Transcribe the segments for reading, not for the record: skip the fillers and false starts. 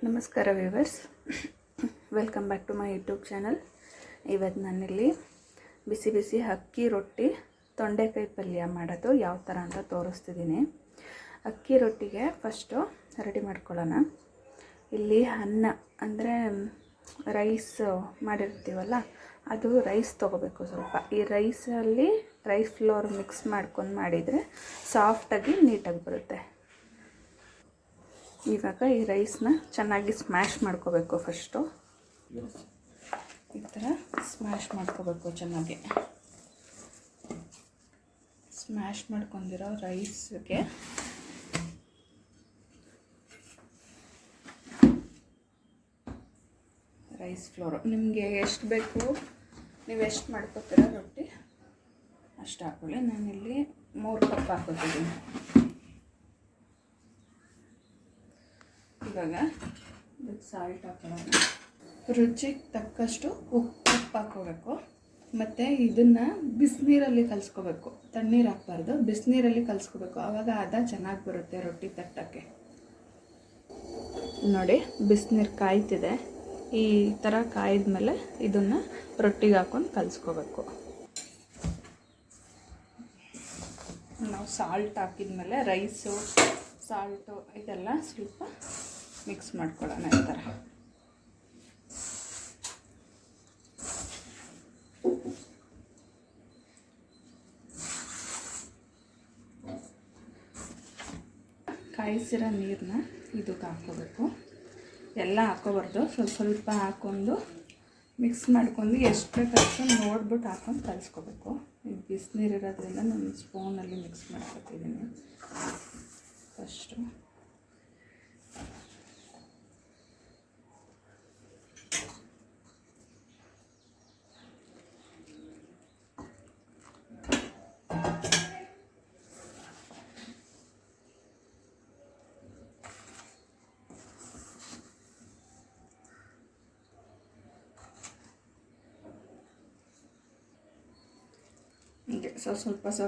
ನಮಸ್ಕಾರ viewers, welcome back to my YouTube channel. ಇವತ್ತು ನಾನಿಲ್ಲಿ ಬಿಸಿ ಬಿಸಿ ಅಕ್ಕಿ ರೊಟ್ಟಿ ತೊಂಡೆಕಾಯಿ ಪಲ್ಯ ಮಾಡೋದು ಯಾವ ಥರ ಅಂತ ತೋರಿಸ್ತಿದ್ದೀನಿ. ಅಕ್ಕಿ ರೊಟ್ಟಿಗೆ ಫಸ್ಟು ರೆಡಿ ಮಾಡ್ಕೊಳ್ಳೋಣ. ಇಲ್ಲಿ ಅನ್ನ ಅಂದರೆ ರೈಸ್ ಮಾಡಿರ್ತೀವಲ್ಲ, ಅದು ರೈಸ್ ತೊಗೋಬೇಕು. ಸ್ವಲ್ಪ ಈ ರೈಸಲ್ಲಿ ರೈಸ್ ಫ್ಲೋರ್ ಮಿಕ್ಸ್ ಮಾಡ್ಕೊಂಡು ಮಾಡಿದರೆ ಸಾಫ್ಟಾಗಿ ನೀಟಾಗಿ ಬರುತ್ತೆ. ಇವಾಗ ಈ ರೈಸ್ನ ಚೆನ್ನಾಗಿ ಸ್ಮ್ಯಾಶ್ ಮಾಡ್ಕೋಬೇಕು. ಫಸ್ಟು ಈ ಥರ ಸ್ಮ್ಯಾಶ್ ಮಾಡ್ಕೋಬೇಕು. ಚೆನ್ನಾಗಿ ಸ್ಮ್ಯಾಶ್ ಮಾಡ್ಕೊಂಡಿರೋ ರೈಸ್ಗೆ ರೈಸ್ ಫ್ಲೋರು ನಿಮಗೆ ಎಷ್ಟು ಬೇಕು, ನೀವು ಎಷ್ಟು ಮಾಡ್ಕೋತೀರ ರೊಟ್ಟಿ ಅಷ್ಟು ಹಾಕ್ಕೊಳ್ಳಿ. ನಾನಿಲ್ಲಿ 3 ಕಪ್ ಹಾಕೋತಿದ್ದೀನಿ. ಇವಾಗ ಇದಕ್ಕೆ ಸಾಲ್ಟ್ ಹಾಕೊಳ್ಳೋಣ. ರುಚಿಗೆ ತಕ್ಕಷ್ಟು ಉಪ್ಪು ಹಾಕೋಬೇಕು. ಮತ್ತು ಇದನ್ನು ಬಿಸಿನೀರಲ್ಲಿ ಕಲಿಸ್ಕೋಬೇಕು. ತಣ್ಣೀರು ಹಾಕ್ಬಾರ್ದು, ಬಿಸಿನೀರಲ್ಲಿ ಕಲಿಸ್ಕೋಬೇಕು. ಆವಾಗ ಅದ ಚೆನ್ನಾಗಿ ಬರುತ್ತೆ ರೊಟ್ಟಿ ತಟ್ಟಕ್ಕೆ. ನೋಡಿ, ಬಿಸಿನೀರು ಕಾಯ್ತಿದೆ. ಈ ಥರ ಕಾಯ್ದ ಮೇಲೆ ಇದನ್ನು ರೊಟ್ಟಿಗೆ ಹಾಕ್ಕೊಂಡು ಕಲಿಸ್ಕೋಬೇಕು. ನಾವು ಸಾಲ್ಟ್ ಹಾಕಿದ್ಮೇಲೆ ರೈಸು ಸಾಲ್ಟು ಇದೆಲ್ಲ ಸ್ವಲ್ಪ ಮಿಕ್ಸ್ ಮಾಡ್ಕೊಳ್ಳೋಣ. ಈ ಥರ ಕಾಯಿಸಿರೋ ನೀರನ್ನ ಇದಕ್ಕೆ ಹಾಕ್ಕೋಬೇಕು. ಎಲ್ಲ ಹಾಕೋಬಾರ್ದು, ಸ್ವಲ್ಪ ಹಾಕ್ಕೊಂಡು ಮಿಕ್ಸ್ ಮಾಡ್ಕೊಂಡು ಎಷ್ಟು ಬೇಕಾದ್ರೂ ನೋಡ್ಬಿಟ್ಟು ಹಾಕ್ಕೊಂಡು ಕಲಿಸ್ಕೋಬೇಕು. ಇದು ಬಿಸಿನೀರು ಇರೋದ್ರಿಂದ ನಾನು ಸ್ಪೂನಲ್ಲಿ ಮಿಕ್ಸ್ ಮಾಡ್ಕೊತಿದ್ದೀನಿ. ಫಸ್ಟು ಹೀಗೆ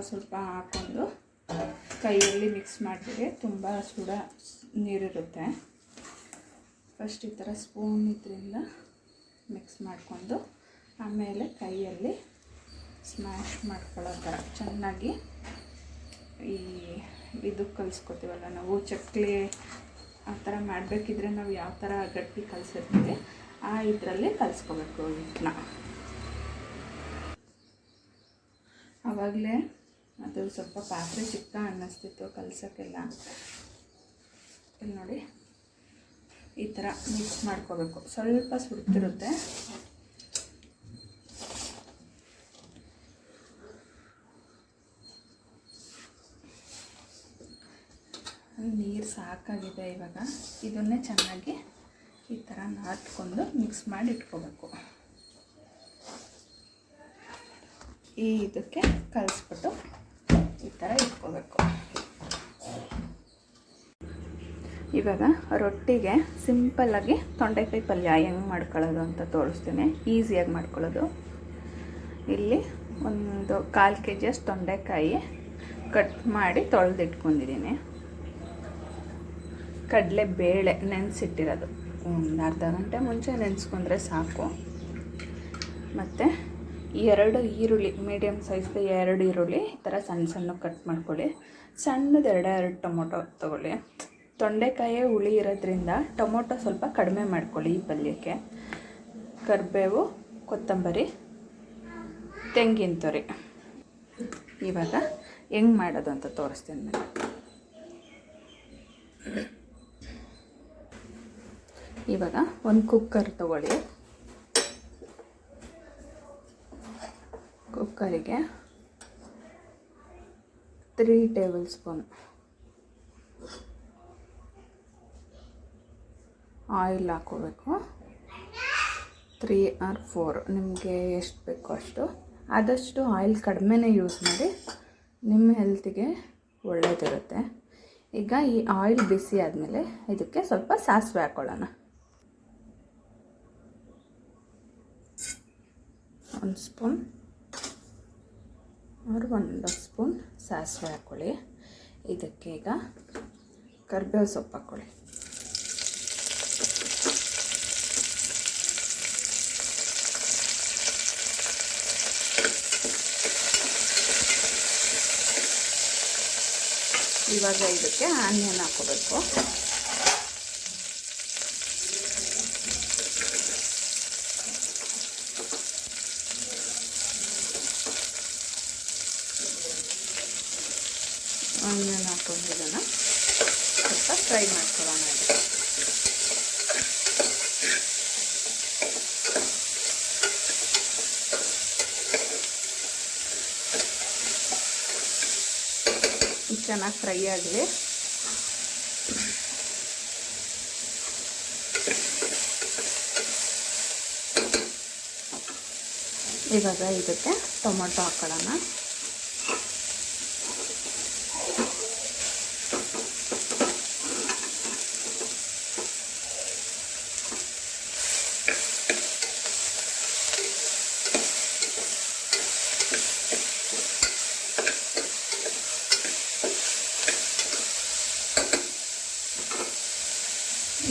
ಸ್ವಲ್ಪ ಹಾಕ್ಕೊಂಡು ಕೈಯಲ್ಲಿ ಮಿಕ್ಸ್ ಮಾಡಿದ್ರೆ ತುಂಬ ನೀರಿರುತ್ತೆ. ಫಸ್ಟ್ ಈ ಥರ ಸ್ಪೂನ್ ಇದರಿಂದ ಮಿಕ್ಸ್ ಮಾಡಿಕೊಂಡು ಆಮೇಲೆ ಕೈಯಲ್ಲಿ ಸ್ಮ್ಯಾಶ್ ಮಾಡ್ಕೊಳ್ಳೋ ಥರ ಚೆನ್ನಾಗಿ ಇದು ಕಲಿಸ್ಕೊತೀವಲ್ಲ ನಾವು ಚಕ್ಲಿ ಆ ಥರ ಮಾಡಬೇಕಿದ್ರೆ ನಾವು ಯಾವ ಥರ ಗಟ್ಟಿ ಕಲಿಸಿರ್ತೀವಿ ಆ ಇದರಲ್ಲಿ ಕಲಿಸ್ಕೋಬೇಕು. ಇದನ್ನ ಆವಾಗಲೇ ಅದು ಸ್ವಲ್ಪ ಪಾತ್ರೆ ಚಿಕ್ಕ ಅನ್ನಿಸ್ತಿತ್ತು ಕಲಸೋಕ್ಕೆಲ್ಲ. ಇಲ್ಲಿ ನೋಡಿ, ಈ ಥರ ಮಿಕ್ಸ್ ಮಾಡ್ಕೋಬೇಕು. ಸ್ವಲ್ಪ ಸುಡ್ತಿರುತ್ತೆ. ನೀರು ಸಾಕಾಗಿದೆ. ಇವಾಗ ಇದನ್ನೇ ಚೆನ್ನಾಗಿ ಈ ಥರ ನಾದ್ಕೊಂಡು ಮಿಕ್ಸ್ ಮಾಡಿ ಇಟ್ಕೋಬೇಕು. ಇದಕ್ಕೆ ಕಲಿಸ್ಬಿಟ್ಟು ಈ ಥರ ಇಟ್ಕೋಬೇಕು. ಇವಾಗ ರೊಟ್ಟಿಗೆ ಸಿಂಪಲ್ಲಾಗಿ ತೊಂಡೆಕಾಯಿ ಪಲ್ಯ ಹೆಂಗೆ ಮಾಡ್ಕೊಳ್ಳೋದು ಅಂತ ತೋರಿಸ್ತೀನಿ. ಈಸಿಯಾಗಿ ಮಾಡ್ಕೊಳ್ಳೋದು. ಇಲ್ಲಿ ಒಂದು 1/4 kg ಅಷ್ಟು ತೊಂಡೆಕಾಯಿ ಕಟ್ ಮಾಡಿ ತೊಳೆದಿಟ್ಕೊಂಡಿದ್ದೀನಿ. ಕಡಲೆಬೇಳೆ ನೆನೆಸಿಟ್ಟಿರೋದು, ಒಂದು ಅರ್ಧ ಗಂಟೆ ಮುಂಚೆ ನೆನೆಸ್ಕೊಂಡ್ರೆ ಸಾಕು. ಮತ್ತು 2 ಈರುಳ್ಳಿ, ಮೀಡಿಯಮ್ ಸೈಜ್ದು 2 ಈರುಳ್ಳಿ ಈ ಥರ ಸಣ್ಣ ಕಟ್ ಮಾಡ್ಕೊಳ್ಳಿ. ಸಣ್ಣದು 2 ಟೊಮೊಟೊ ತೊಗೊಳ್ಳಿ. ತೊಂಡೆಕಾಯಿ ಹುಳಿ ಇರೋದ್ರಿಂದ ಟೊಮೊಟೊ ಸ್ವಲ್ಪ ಕಡಿಮೆ ಮಾಡ್ಕೊಳ್ಳಿ ಈ ಪಲ್ಯಕ್ಕೆ. ಕರಿಬೇವು, ಕೊತ್ತಂಬರಿ, ತೆಂಗಿನ ತುರಿ. ಇವಾಗ ಹೆಂಗೆ ಮಾಡೋದು ಅಂತ ತೋರಿಸ್ತೀನಿ ನಾನು. ಇವಾಗ ಒಂದು ಕುಕ್ಕರ್ ತೊಗೊಳ್ಳಿ. ಕುಕ್ಕರಿಗೆ 3 ಟೇಬಲ್ ಸ್ಪೂನ್ ಆಯಿಲ್ ಹಾಕೋಬೇಕು. 3 or 4 ನಿಮಗೆ ಎಷ್ಟು ಬೇಕೋ ಅಷ್ಟು. ಆದಷ್ಟು ಆಯಿಲ್ ಕಡಿಮೆನೇ ಯೂಸ್ ಮಾಡಿ, ನಿಮ್ಮ ಹೆಲ್ತಿಗೆ ಒಳ್ಳೆಯದಿರುತ್ತೆ. ಈಗ ಈ ಆಯಿಲ್ ಬಿಸಿ ಆದಮೇಲೆ ಇದಕ್ಕೆ ಸ್ವಲ್ಪ ಸಾಸಿವೆ ಹಾಕ್ಕೊಳ್ಳೋಣ. 1 ಸ್ಪೂನ್ और 1 ಸ್ಪೂನ್ ಸಾಸಿವೆ ಹಾಕ್ಕೊಳ್ಳಿ. ಇದಕ್ಕೆ ಈಗ ಕರಿಬೇವು ಸೊಪ್ಪು ಹಾಕ್ಕೊಳ್ಳಿ. ಇವಾಗ ಇದಕ್ಕೆ ಆನಿಯನ್ ಹಾಕೋಬೇಕು. ಆನಿಯನ್ ಹಾಕೊಂಡು ಇದನ್ನು ಸ್ವಲ್ಪ ಫ್ರೈ ಮಾಡ್ಕೊಳ್ಳೋಣ. ಚೆನ್ನಾಗಿ ಫ್ರೈ ಆಗಲಿ. ಇವಾಗ ಇದಕ್ಕೆ ಟೊಮೊಟೊ ಹಾಕೊಳ್ಳೋಣ.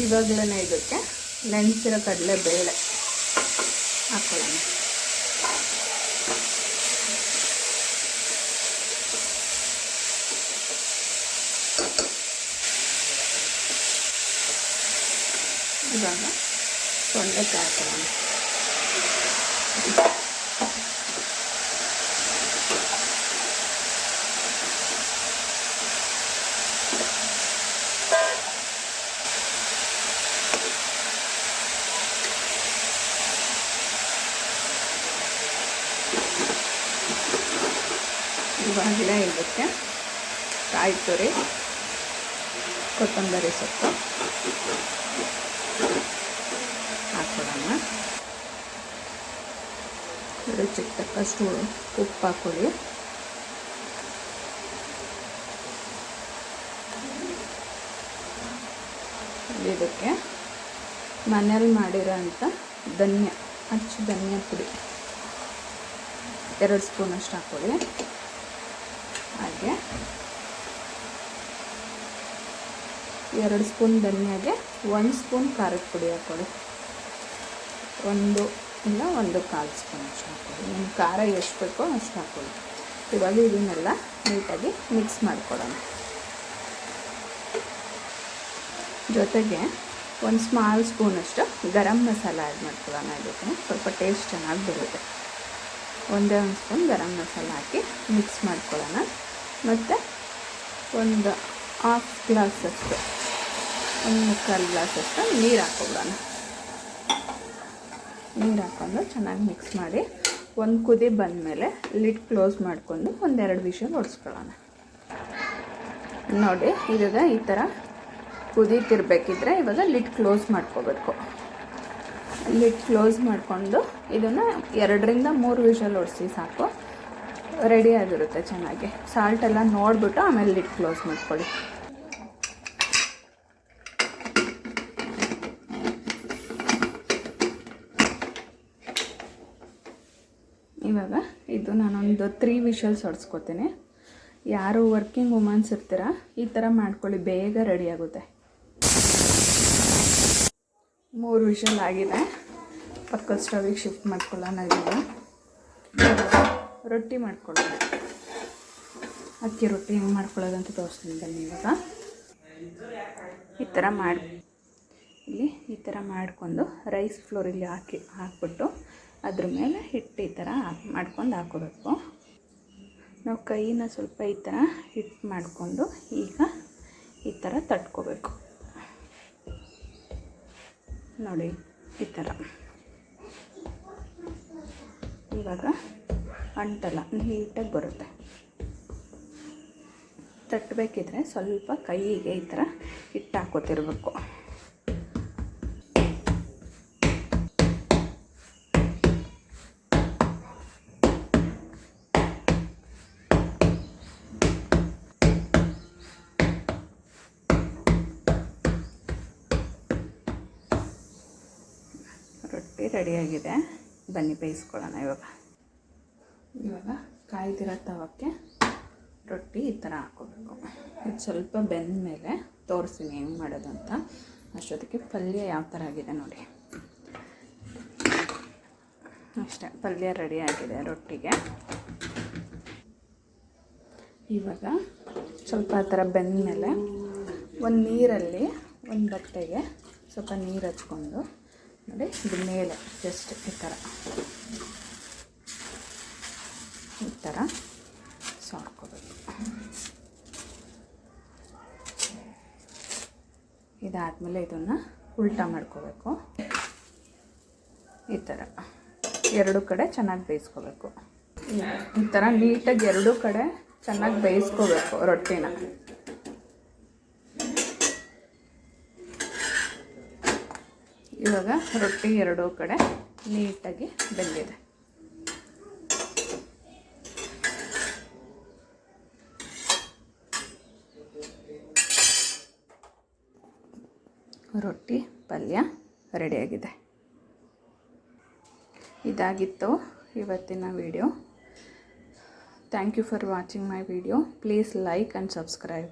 ಇವಾಗಲೇ ಇದಕ್ಕೆ ನೆನೆಸಿರೋ ಕಡಲೆ ಬೇಳೆ ಹಾಕೊಳ್ಳೋಣ. ಇವಾಗ ತೊಂಡೆಕಾಯಿ ಹಾಕೊಳ್ಳೋಣ. ಇವಾಗಲೇ ಇದಕ್ಕೆ ಕಾಯಿ ತುರಿ, ಕೊತ್ತಂಬರಿ ಸೊಪ್ಪು ಹಾಕೊಳ್ಳೋಣ. ರುಚಿಗೆ ತಕ್ಕಷ್ಟು ಉಪ್ಪು ಹಾಕೊಳ್ಳಿ. ಇದಕ್ಕೆ ಮನೇಲಿ ಮಾಡಿರೋ ಅಂಥ ಅಚ್ಚ ಧನಿಯಾ ಪುಡಿ 2 ಸ್ಪೂನಷ್ಟು ಹಾಕೊಳ್ಳಿ. ಹಾಗೆ 2 ಸ್ಪೂನ್ ಧನಿಯಾಗೆ 1 ಸ್ಪೂನ್ ಖಾರದ ಪುಡಿ ಹಾಕೊಳ್ಳಿ. 1 ಇಲ್ಲ 1/4 ಸ್ಪೂನ್ ಅಷ್ಟು ಹಾಕೊಳ್ಳಿ. ನಿಮ್ಮ ಖಾರ ಎಷ್ಟು ಬೇಕೋ ಅಷ್ಟು ಹಾಕೊಳ್ಳಿ. ಇವಾಗ ಇದನ್ನೆಲ್ಲ ನೀಟಾಗಿ ಮಿಕ್ಸ್ ಮಾಡ್ಕೊಳ್ಳೋಣ. ಜೊತೆಗೆ 1 ಸ್ಮಾಲ್ ಸ್ಪೂನಷ್ಟು ಗರಂ ಮಸಾಲ ಆ್ಯಡ್ ಮಾಡ್ಕೊಳ್ಳೋಣ. ಇದಕ್ಕೆ ಸ್ವಲ್ಪ ಟೇಸ್ಟ್ ಚೆನ್ನಾಗಿ ಬರುತ್ತೆ. 1 ಸ್ಪೂನ್ ಗರಂ ಮಸಾಲ ಹಾಕಿ ಮಿಕ್ಸ್ ಮಾಡ್ಕೊಳ್ಳೋಣ. ಮತ್ತು 1/2 ಗ್ಲಾಸಷ್ಟು 1/4 ಗ್ಲಾಸಷ್ಟು ನೀರು ಹಾಕ್ಕೊಳ್ಳೋಣ. ನೀರು ಹಾಕ್ಕೊಂಡು ಚೆನ್ನಾಗಿ ಮಿಕ್ಸ್ ಮಾಡಿ ಒಂದು ಕುದಿ ಬಂದಮೇಲೆ ಲಿಡ್ ಕ್ಲೋಸ್ ಮಾಡಿಕೊಂಡು 1-2 ವಿಷಲ್ ಹೊಡ್ಸ್ಕೊಳ್ಳೋಣ. ನೋಡಿ ಇವಾಗ ಈ ಥರ ಕುದೀತಿರ್ಬೇಕಿದ್ರೆ ಇವಾಗ ಲಿಡ್ ಕ್ಲೋಸ್ ಮಾಡ್ಕೋಬೇಕು. ಲಿಡ್ ಕ್ಲೋಸ್ ಮಾಡಿಕೊಂಡು ಇದನ್ನು 2-3 ವಿಷಲ್ ಹೊಡಿಸಿ ಸಾಕು. ರೆಡಿ ಆಗಿರುತ್ತೆ ಚೆನ್ನಾಗಿ. ಸಾಲ್ಟ್ ಎಲ್ಲ ನೋಡಿಬಿಟ್ಟು ಆಮೇಲೆ ಲಿಡ್ ಕ್ಲೋಸ್ ಮಾಡ್ಕೊಳ್ಳಿ. ಇವಾಗ ಇದು ನಾನೊಂದು 3 ವಿಷಲ್ಸ್ ಹೊಡ್ಸ್ಕೊತೀನಿ. ಯಾರು ವರ್ಕಿಂಗ್ ವುಮನ್ಸ್ ಇರ್ತೀರ ಈ ಥರ ಮಾಡ್ಕೊಳ್ಳಿ, ಬೇಗ ರೆಡಿ ಆಗುತ್ತೆ. 3 ವಿಷಲ್ ಆಗಿದೆ. ಪಕ್ಕದ ಸ್ಟವಿಗೆ ಶಿಫ್ಟ್ ಮಾಡ್ಕೊಳ್ಳೋಣ. ಇವಾಗ ರೊಟ್ಟಿ ಮಾಡ್ಕೊಳ್ಳೋಣ. ಅಕ್ಕಿ ರೊಟ್ಟಿ ಹೆಂಗೆ ಮಾಡ್ಕೊಳ್ಳೋದಂತ ತೋರಿಸ್ತೀನಿ ಬನ್ನಿ. ಇವಾಗ ಈ ಥರ ಮಾಡ್ಕೊಂಡು ರೈಸ್ ಫ್ಲೋರ್ ಇಲ್ಲಿ ಹಾಕ್ಬಿಟ್ಟು ಅದ್ರ ಮೇಲೆ ಹಿಟ್ಟು ಈ ಥರ ಮಾಡ್ಕೊಂಡು ಹಾಕೋಬೇಕು. ನಾವು ಕೈನ ಸ್ವಲ್ಪ ಈ ಥರ ಹಿಟ್ಟು ಮಾಡಿಕೊಂಡು ಈಗ ಈ ಥರ ತಟ್ಕೋಬೇಕು. ನೋಡಿ ಈ ಥರ. ಇವಾಗ ಅಂಟಲ್ಲ, ನೀಟಾಗಿ ಬರುತ್ತೆ. ತಟ್ಟಬೇಕಿದ್ರೆ ಸ್ವಲ್ಪ ಕೈಗೆ ಈ ಥರ ಹಿಟ್ಟು ಹಾಕೋತಿರ್ಬೇಕು. ರೊಟ್ಟಿ ರೆಡಿಯಾಗಿದೆ. ಬನ್ನಿ ಬೇಯಿಸ್ಕೊಳ್ಳೋಣ. ಇವಾಗ ಕಾಯ್ದಿರೋ ತವಕ್ಕೆ ರೊಟ್ಟಿ ಈ ಥರ ಹಾಕೋಬೇಕು. ಇದು ಸ್ವಲ್ಪ ಬೆಂದ ಮೇಲೆ ತೋರಿಸ್ತೀನಿ ಹೆಂಗೆ ಮಾಡೋದು ಅಂತ. ಅಷ್ಟೊತ್ತಿಗೆ ಪಲ್ಯ ಯಾವ ಥರ ಆಗಿದೆ ನೋಡಿ. ಅಷ್ಟೇ, ಪಲ್ಯ ರೆಡಿ ಆಗಿದೆ ರೊಟ್ಟಿಗೆ. ಇವಾಗ ಸ್ವಲ್ಪ ಆ ಥರ ಬೆಂದಮೇಲೆ ಒಂದು ನೀರಲ್ಲಿ ಒಂದು ಬಟ್ಟೆಗೆ ಸ್ವಲ್ಪ ನೀರು ಹಚ್ಕೊಂಡು ನೋಡಿ ಇದು ಮೇಲೆ ಜಸ್ಟ್ ಈ ಥರ ಸಾಡ್ಕೋಬೇಕು. ಇದಾದಮೇಲೆ ಇದನ್ನು ಉಲ್ಟಾ ಮಾಡ್ಕೋಬೇಕು. ಈ ಥರ ಎರಡೂ ಕಡೆ ಚೆನ್ನಾಗಿ ಬೇಯಿಸ್ಕೋಬೇಕು. ಈ ಥರ ನೀಟಾಗಿ ಎರಡೂ ಕಡೆ ಚೆನ್ನಾಗಿ ಬೇಯಿಸ್ಕೋಬೇಕು ರೊಟ್ಟಿನ. ಇವಾಗ ರೊಟ್ಟಿ ಎರಡೂ ಕಡೆ ನೀಟಾಗಿ ಬೆಂದಿದೆ. ರೊಟ್ಟಿ ಪಲ್ಯ ರೆಡಿಯಾಗಿದೆ. ಇದಾಗಿತ್ತು ಇವತ್ತಿನ video. Thank you for watching my video. Please like and subscribe.